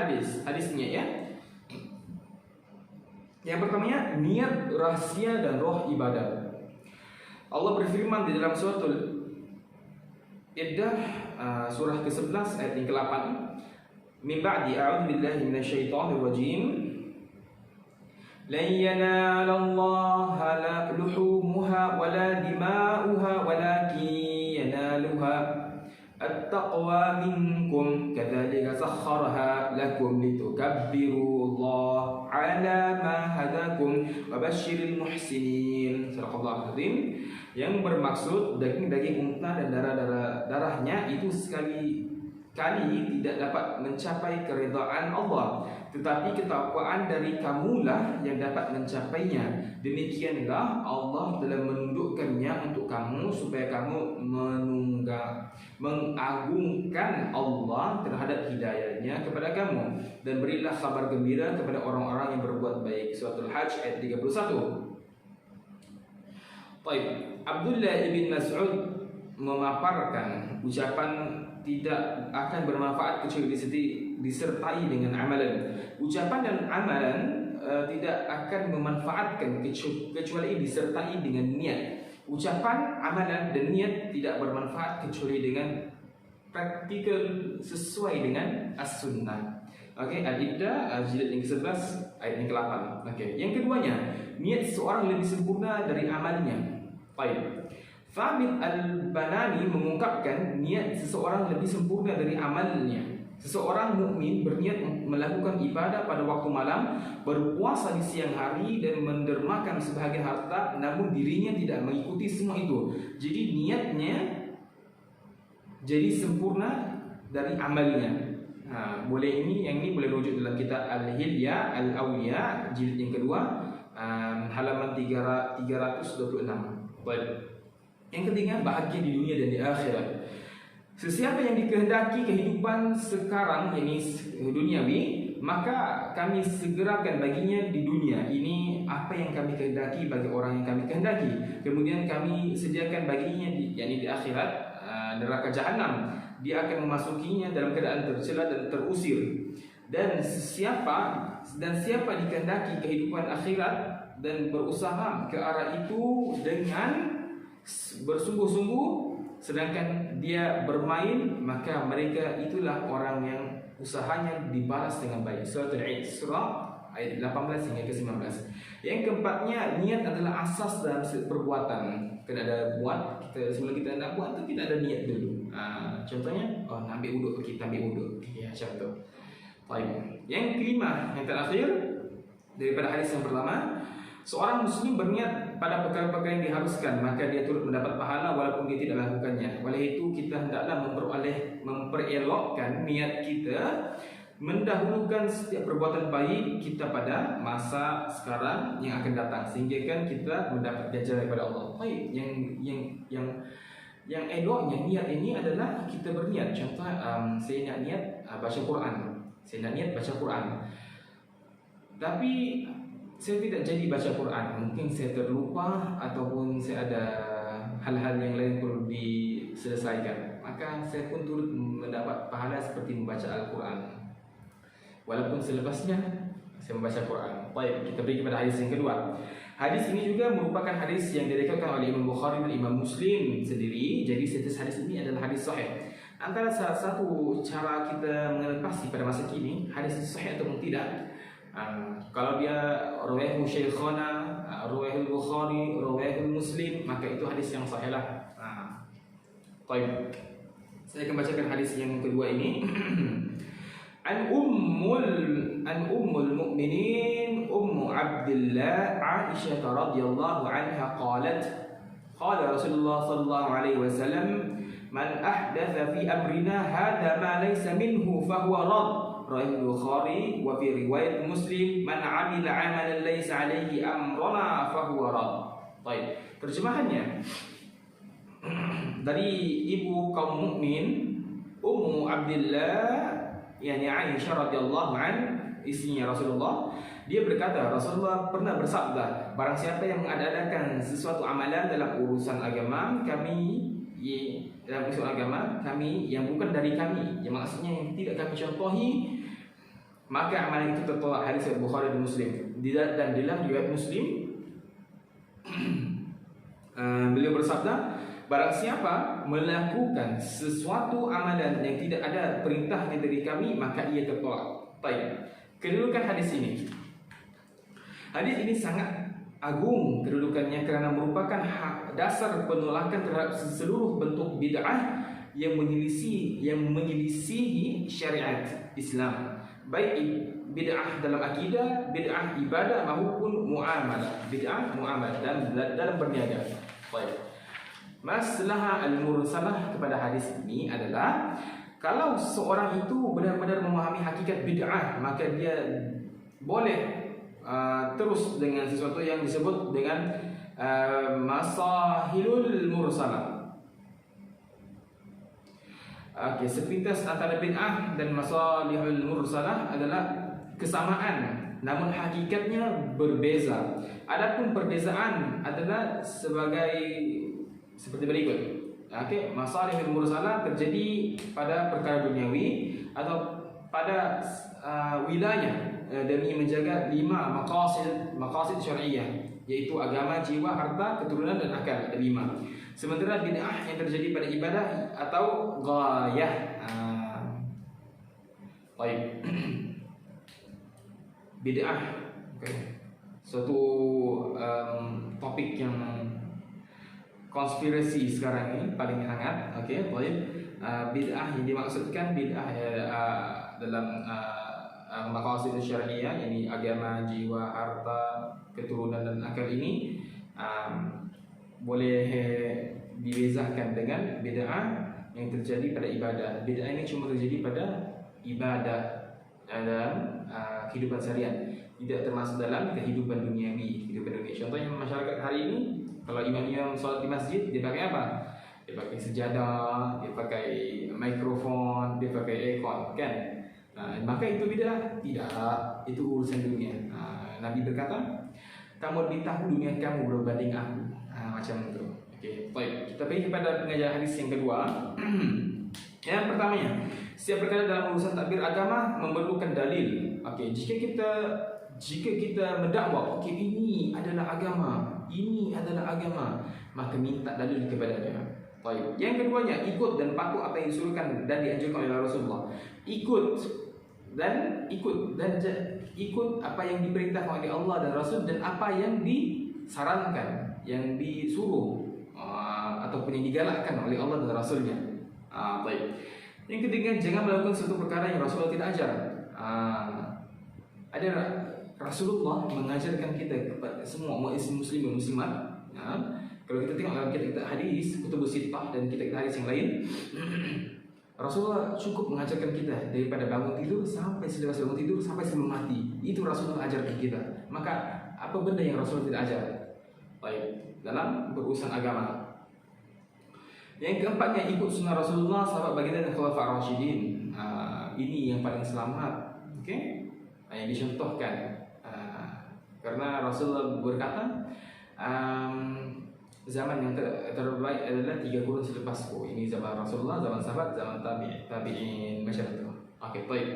[SPEAKER 1] hadisnya ya. Yang pertamanya, niat rahsia dan roh ibadah. Allah berfirman di dalam suratul Iddah, surah ke-11 ayat yang ke-8, min ba'di a'udzu billahi minasyaitonir rajim, lan yanalallaha luhumuha wala dima'uha walakin yanaluha at-taqwa minkum kadzalika sakhkharaha lakum litukabbirullaha ala ma hadakum wa basyiril muhsinin. Sadaqallahul azim. Yang bermaksud daging-daging unta dan darahnya itu sekali tidak dapat mencapai keridhaan Allah, tetapi ketakwaan dari kamulah yang dapat mencapainya. Demikianlah Allah telah menundukkannya untuk kamu supaya kamu mengagungkan Allah terhadap hidayahnya kepada kamu, dan berilah kabar gembira kepada orang-orang yang berbuat baik. Suratul Hajj ayat 31. Baik, Abdullah bin Mas'ud memaparkan ucapan tidak akan bermanfaat kecuali disertai dengan amalan. Ucapan dan amalan tidak akan memanfaatkan kecuali disertai dengan niat. Ucapan, amalan dan niat tidak bermanfaat kecuali dengan praktikal sesuai dengan as-sunnah. Okey, Al-Iddah jilid yang ke-11 ayat yang ke-8. Okey, yang keduanya, niat seseorang lebih sempurna dari amalnya. Baik. Thabit Al-Banani mengungkapkan niat seseorang lebih sempurna dari amalnya. Seseorang mukmin berniat melakukan ibadah pada waktu malam, berpuasa di siang hari dan mendermakan sebahagian harta, namun dirinya tidak mengikuti semua itu. Jadi niatnya jadi sempurna dari amalnya. Boleh yang ini boleh rujuk dalam kitab Al-Hilya Al-Awliya jilid yang kedua, halaman 326. Baik. Yang ketiga, bahagia di dunia dan di akhirat. Sesiapa yang dikehendaki kehidupan sekarang, yakni duniawi, maka kami segerakan baginya di dunia ini apa yang kami kehendaki bagi orang yang kami kehendaki. Kemudian kami sediakan baginya yakni di akhirat neraka jahanam. Dia akan memasukinya dalam keadaan tercela dan terusir. Dan siapa dikehendaki kehidupan akhirat dan berusaha ke arah itu dengan bersungguh-sungguh, sedangkan dia bermain, maka mereka itulah orang yang usahanya dibalas dengan baik. Surah Al-Isra ayat 18 hingga ke-19. Yang keempatnya, niat adalah asas dalam perbuatan. Kena ada buat, sebelum kita nak buat tu kita ada niat dulu. Contohnya, nak ambil wuduk, kita ambil wuduk. Ya, macam tu. Baik. Yang kelima, yang terakhir daripada hadis yang pertama, seorang muslim berniat pada perkara-perkara yang diharuskan, maka dia turut mendapat pahala walaupun dia tidak melakukannya. Oleh itu kita hendaklah memperelokkan niat kita, mendahulukan setiap perbuatan baik kita pada masa sekarang yang akan datang, sehingga kan kita mendapat ganjaran daripada Allah. Baik, yang eloknya niat ini adalah kita berniat. Contoh, saya nak niat baca Quran. Saya nak niat baca Quran, tapi saya tidak jadi baca Quran. Mungkin saya terlupa ataupun saya ada hal-hal yang lain perlu diselesaikan. Maka saya pun turut mendapat pahala seperti membaca Al-Quran, walaupun selepasnya saya membaca Quran. Baik, kita pergi kepada hadis yang kedua. Hadis ini juga merupakan hadis yang diriwayatkan oleh Imam Bukhari dan Imam Muslim sendiri. Jadi status hadis ini adalah hadis sahih. Antara salah satu cara kita mengenal pasti pada masa kini hadis itu sahih ataupun tidak, kalau dia rawahu Syaikhana, rawahu Bukhari, rawahu Muslim, maka itu hadis yang sahih lah. Baik, saya akan bacakan hadis yang kedua ini. An ummul mu'minin Ummu Abdillah Aisyah radhiyallahu anha qalat, qala Rasulullah sallallahu alaihi wasallam, man ahdatha fi amrina hadha ma laysa minhu fahuwa rad. Rawahu Bukhari wa fi riwayat Muslim, man 'amila 'amalan laysa 'alaihi amruna fahuwa rad. Baik, terjemahannya dari ibu kaum mukmin Ummu Abdillah yakni Aisyah radhiyallahu an, istrinya Rasulullah. Dia berkata, Rasulullah pernah bersabda, barang siapa yang mengadakan sesuatu amalan dalam urusan agama kami, yang bukan dari kami, yang maksudnya yang tidak kami contohi, maka amalan itu tertolak. Hadis Bukhari dan Muslim. dan dalam riwayat Muslim beliau bersabda, barang siapa melakukan sesuatu amalan yang tidak ada perintahnya dari kami, maka ia tertolak. Baik. Kedudukan hadis ini. Hadis ini sangat agung kedudukannya kerana merupakan dasar penolakan terhadap seluruh bentuk bid'ah yang menyelisihi syariat Islam, baik bid'ah dalam akidah, bid'ah ibadah maupun muamalah, bid'ah muamalah dalam berniaga. Baik. Masalah al-mursalah kepada hadis ini adalah kalau seorang itu benar-benar memahami hakikat bid'ah, maka dia boleh terus dengan sesuatu yang disebut dengan masahilul mursalah. Okey, sepintas antara bid'ah dan masalihul mursalah adalah kesamaan, namun hakikatnya berbeza. Adapun perbezaan adalah seperti berikut. Okey, masalihul mursalah terjadi pada perkara duniawi atau pada wilayah demi menjaga 5 maqasid syar'iyyah, iaitu agama, jiwa, harta, keturunan dan akal. Ada 5. Sementara bid'ah yang terjadi pada ibadah atau ghayah. Baik. Bid'ah, okay, suatu topik yang konspirasi sekarang ini paling hangat. Okey, baik. Bid'ah yang dimaksudkan bid'ah dalam maqasid syar'iyyah, yakni agama, jiwa, harta, keturunan dan akal ini boleh dibezakan dengan bid'ah yang terjadi pada ibadah. Bid'ah ini cuma terjadi pada ibadah dalam kehidupan seharian, tidak termasuk dalam kehidupan duniawi, kehidupan dunia. Contohnya masyarakat hari ini, kalau imam solat di masjid, dia pakai apa? Dia pakai sejadah, dia pakai mikrofon, dia pakai aircon, kan? Maka itu bid'ah? Tidak, itu urusan dunia. Nabi berkata, kamu lebih tahu dunia kamu berbanding aku. Macam itu. Okey, baik. Kita pergi kepada pengajaran hadis yang kedua. Yang pertamanya, setiap perkara dalam urusan takbir agama memerlukan dalil. Okey, jika kita mendakwa, okey, ini adalah agama, ini adalah agama, maka minta dalil kepadanya. Baik. Yang keduanya, ikut dan patuh apa yang disuruhkan dan dianjurkan oleh Rasulullah. Ikut apa yang diperintahkan oleh Allah dan Rasul, dan apa yang disarankan, yang disuruh ataupun yang digalakkan oleh Allah dan Rasulnya. Baik. Yang ketiga, jangan melakukan suatu perkara yang Rasulullah tidak ajar. Ada Rasulullah mengajarkan kita kepada semua umat muslim dan muslimat. Kalau kita tengok dalam kitab hadis, kutubus sittah dan kitab hadis yang lain, Rasulullah cukup mengajarkan kita daripada bangun tidur sampai selepas bangun tidur sampai sebelum mati. Itu Rasulullah ajarkan kita. Maka apa benda yang Rasulullah tidak ajar? Baik, dalam berurusan agama. Yang keempatnya, ikut sunnah Rasulullah, sahabat baginda dan khulafa rasyidin. Ini yang paling selamat. Okey, yang dicontohkan. Karena Rasulullah berkata, zaman yang terbaik adalah 3 kurun selepasku. Ini zaman Rasulullah, zaman sahabat, zaman tabi'in, macam itu. Okey, baik.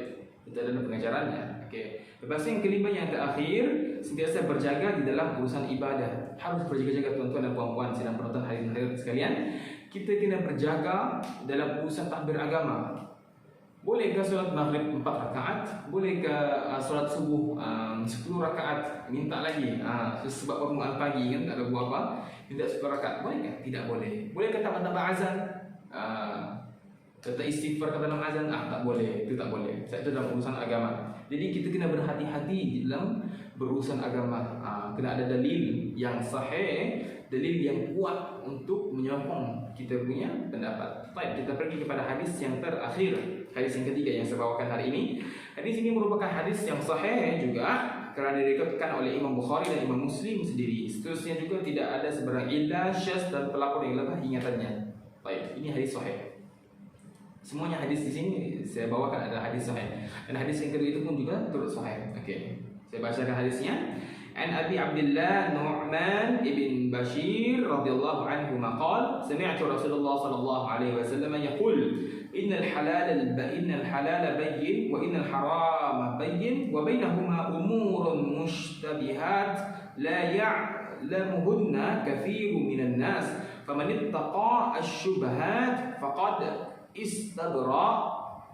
[SPEAKER 1] Itu adalah pengajarannya. Okey. Lepas itu yang kelima, yang terakhir, sentiasa berjaga di dalam urusan ibadah. Harus berjaga-jaga, tuan-tuan dan puan-puan sedang penonton hadirin sekalian. Kita kena berjaga dalam urusan takbir agama. Bolehkah solat maghrib 4 rakaat? Bolehkah solat subuh 10 rakaat? Minta lagi. Sebab permulaan pagi kan tak ada buat apa, minta 10 rakaat. Bolehkah? Tidak boleh. Bolehkah tambah-tambah azan? Kata istighfar kata dalam azan? Tak boleh. Itu tak boleh. Itu dalam urusan agama. Jadi kita kena berhati-hati dalam berurusan agama. Kena ada dalil yang sahih, dalil yang kuat untuk menyokong kita punya pendapat. Baik, kita pergi kepada hadis yang terakhir, hadis yang ketiga yang saya bawakan hari ini. Hadis ini merupakan hadis yang sahih juga kerana diriwayatkan oleh Imam Bukhari dan Imam Muslim sendiri. Seterusnya juga tidak ada sebarang illah, syaz dan pelapor yang lemah ingatannya. Baik, ini hadis sahih. Semuanya hadis di sini saya bawakan adalah hadis sahih. Dan hadis yang kedua itu pun juga turut sahih. Okey, saya bacakan hadisnya. An Abi Abdullah Nu'man ibn Bashir radhiyallahu anhu maqal sami'tu Rasulullah sallallahu alaihi wasallam yaqul innal halala bayyin wa innal harama bayyin wa bainahuma umurun mushtabihat la ya'lamuhunna katsirun minan nas faman ittaqa asy-syubhat faqad istabra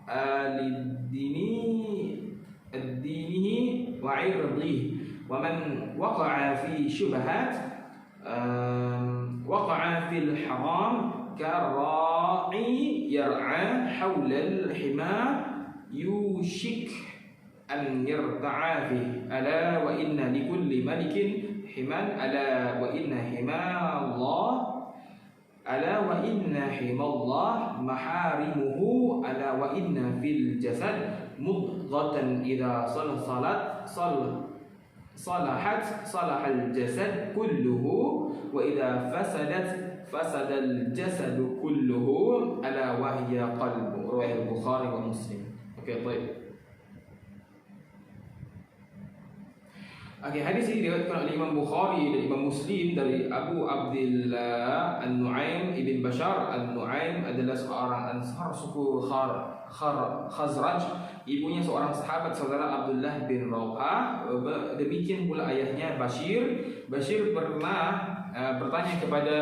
[SPEAKER 1] ad-dinihi wa 'irdihi wa man waqa'a fi syubhat waqa'a fil haram كالراعي يرعى حول الحمى يوشك أن يرتعى فيه ألا وإن لكل ملك حمى ألا وإن حمى الله محارمه ألا وإن في الجسد مضغة إذا صلحت صلح الجسد كله وإذا فسد الجسد كله ألا وهي قلب رواه البخاري ومسلم. Okey, baik. Okey, hadis ini diriwayatkan oleh Imam Bukhari dan Imam Muslim dari Abu Abdullah An-Nu'aim ibn Bashar. An-Nu'aim adalah seorang Ansar suku Khazraj. Ibunya seorang sahabat saudara Abdullah bin Rawha. Demikian pula ayahnya Bashir. Bashir pernah bertanya kepada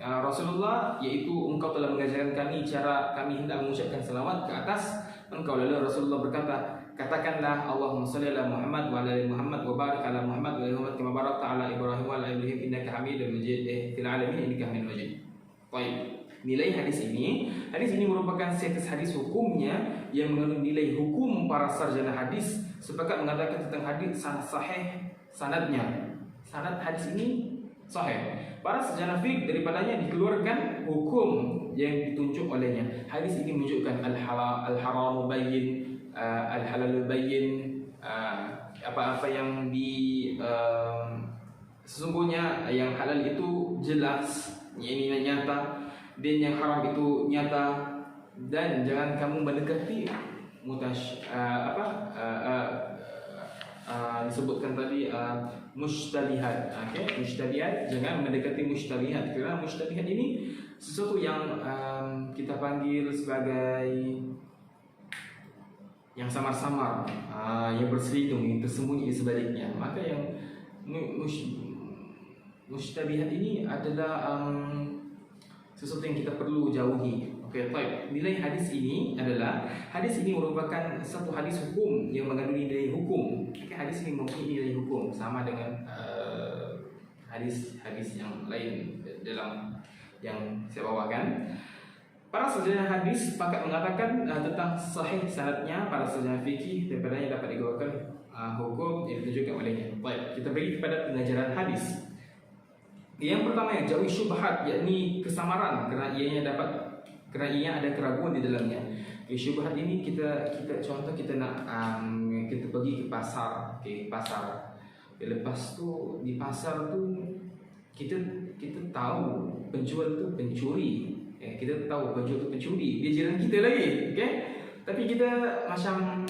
[SPEAKER 1] Rasulullah, yaitu engkau telah mengajarkan kami cara kami hendak mengucapkan salawat ke atas engkau. Lalu Rasulullah berkata, katakanlah Allahumma shalli ala Muhammad wa ala ali Muhammad wa barik ala Muhammad wa ala Muhammad kama barakta ala Ibrahim wa ala Ibrahim innaka Hamidum Majid fil alamin innaka Hamidum Majid. Baik. Nilai hadis ini merupakan setes hadis hukumnya yang mengandung nilai hukum. Para sarjana hadis sepakat mengatakan tentang hadis sahih sanadnya. Sanad hadis ini sahih. Para sarjana fiqh daripadanya dikeluarkan hukum yang ditunjuk olehnya. Hadis ini menunjukkan al-haram bayyin, al-halal bayyin, apa-apa yang sesungguhnya yang halal itu jelas, ini nyata, dan yang haram itu nyata. Dan jangan kamu mendekati disebutkan tadi mushtabihat. Okey, mushtabihat, jangan mendekati mushtabihat, kerana mushtabihat ini sesuatu yang kita panggil sebagai yang samar-samar, yang berselindung, yang tersembunyi di sebaliknya. Maka yang mushtabihat ini adalah sesuatu yang kita perlu jauhi. Okey, baik. Nilai hadis ini adalah hadis ini merupakan satu hadis hukum yang mengandung nilai hukum. Okey, hadis ini mempunyai nilai hukum sama dengan hadis-hadis yang lain dalam yang saya bawakan. Para sarjana hadis sepakat mengatakan tentang sahih sanadnya. Para sarjana fikih daripadanya dapat dikeluarkan hukum yang ditunjukkan olehnya. Baik, kita pergi kepada pengajaran hadis. Yang pertama, yang jauhi syubhat, yakni kesamaran, kerana ianya ada keraguan di dalamnya. Syubhat ini kita contoh, kita nak kita pergi ke pasar, pasar. Lepas tu di pasar tu kita tahu penjual tu pencuri. Kita tahu penjual tu pencuri, dia jiran kita lagi, okey? Tapi kita macam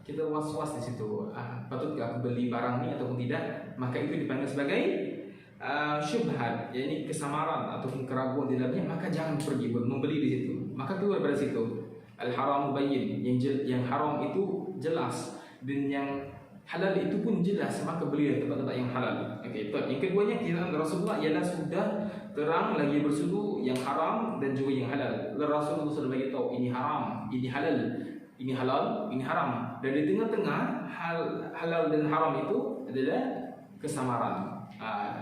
[SPEAKER 1] kita was-was di situ. Patutkah aku beli barang ni ataupun tidak? Maka itu dipanggil sebagai syubhat, yakni kesamaran ataupun keraguan di dalamnya. Maka jangan pergi membeli di situ. Maka keluar dari situ. Al-haram bayyin, yang haram itu jelas, dan yang halal itu pun jelas, maka belilah tempat-tempat yang halal. Okey, yang keduanya kiraan Rasulullah ialah sudah terang lagi bersulu yang haram dan juga yang halal. Rasulullah sudah bagi tahu ini haram, ini halal, ini halal, ini haram. Dan di tengah-tengah halal dan haram itu adalah kesamaran.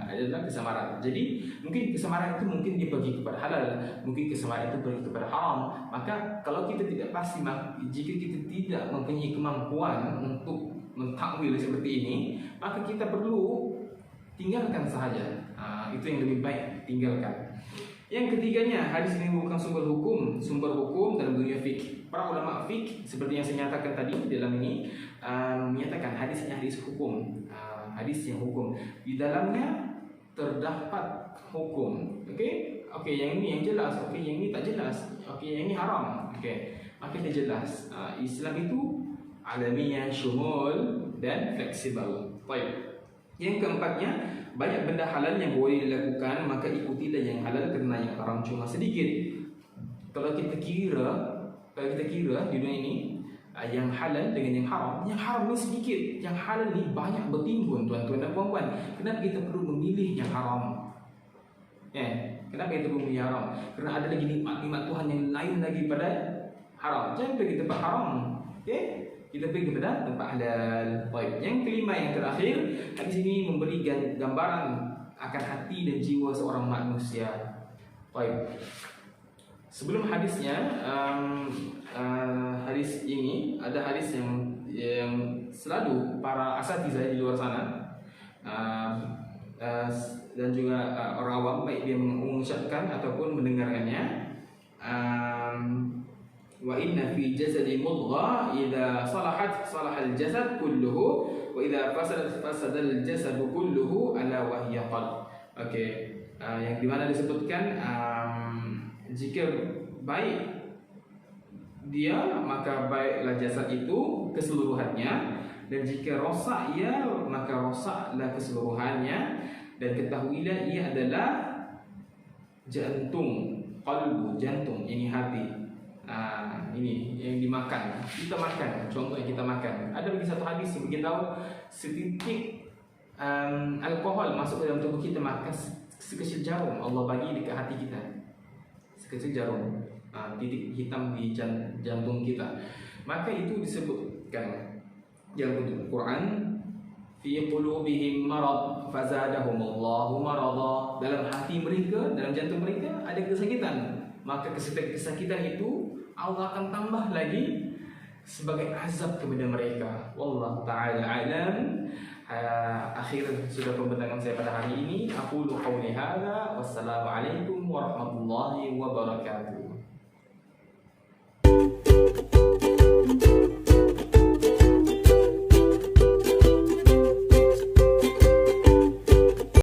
[SPEAKER 1] Adalah kesamaran. Jadi mungkin kesamaran itu mungkin dibagi kepada halal, mungkin kesamaran itu pergi kepada haram. Maka kalau kita tidak pasti, jika kita tidak mempunyai kemampuan untuk mentakwil seperti ini, maka kita perlu tinggalkan sahaja. Itu yang lebih baik, tinggalkan. Yang ketiganya, hadis ini bukan sumber hukum dalam dunia fikih. Para ulama fikih seperti yang saya nyatakan tadi dalam ini menyatakan hadis ini hadis hukum. Hadis yang hukum, di dalamnya terdapat hukum. Okey, yang ini yang jelas, okey yang ini tak jelas, okey yang ini haram. Okey, maka dia jelas. Islam itu alamiah, syumul dan fleksibel. Baik. Yang keempatnya, banyak benda halal yang boleh dilakukan, maka ikutilah yang halal kerana yang haram cuma sedikit. kalau kita kira di dunia ini, yang halal dengan yang haram ni sedikit, yang halal ni banyak bertimbun tuan-tuan dan puan-puan. Kenapa kita perlu memilih yang haram? Kenapa kita perlu memilih haram? Kerana ada lagi nikmat-nikmat Tuhan yang lain lagi pada haram. Jangan pergi tempat haram. Kita pergi kepada tempat halal. Baik. Yang kelima, yang terakhir, hadis ini memberi gambaran akan hati dan jiwa seorang manusia. Baik. Sebelum hadisnya, hadis ini ada hadis yang selalu para asatizah di luar sana dan juga orang awam, baik dia mengucapkan ataupun mendengarkannya, wa inna fi jasadi mudghah idza salahat salahal jasad kulluhu wa idza fasadat fasadal jasad kulluhu ala wa hiya qalb. Okey, yang di mana disebutkan jika baik dia, maka baiklah jasad itu keseluruhannya, dan jika rosak ia, maka rosaklah keseluruhannya. Dan ketahuilah ia adalah jantung, qalbu, jantung, ini hati. Ini yang dimakan, kita makan. Contohnya kita makan. Ada lagi satu hadis yang beritahu setitik alkohol masuk ke dalam tubuh kita, maka sekecil jarum Allah bagi dekat hati kita. Sekecil jarum, titik hitam di jantung kita. Maka itu disebutkan dalam Quran, fi qulubihim marad fazadahumullahu marada. Dalam hati mereka, dalam jantung mereka ada kesakitan, maka kesakitan itu Allah akan tambah lagi sebagai azab kepada mereka. Wallahu ta'ala alam. Akhir sudah pembentangan saya pada hari ini. Aqulu qawli hadza, wassalamualaikum warahmatullahi wabarakatuh.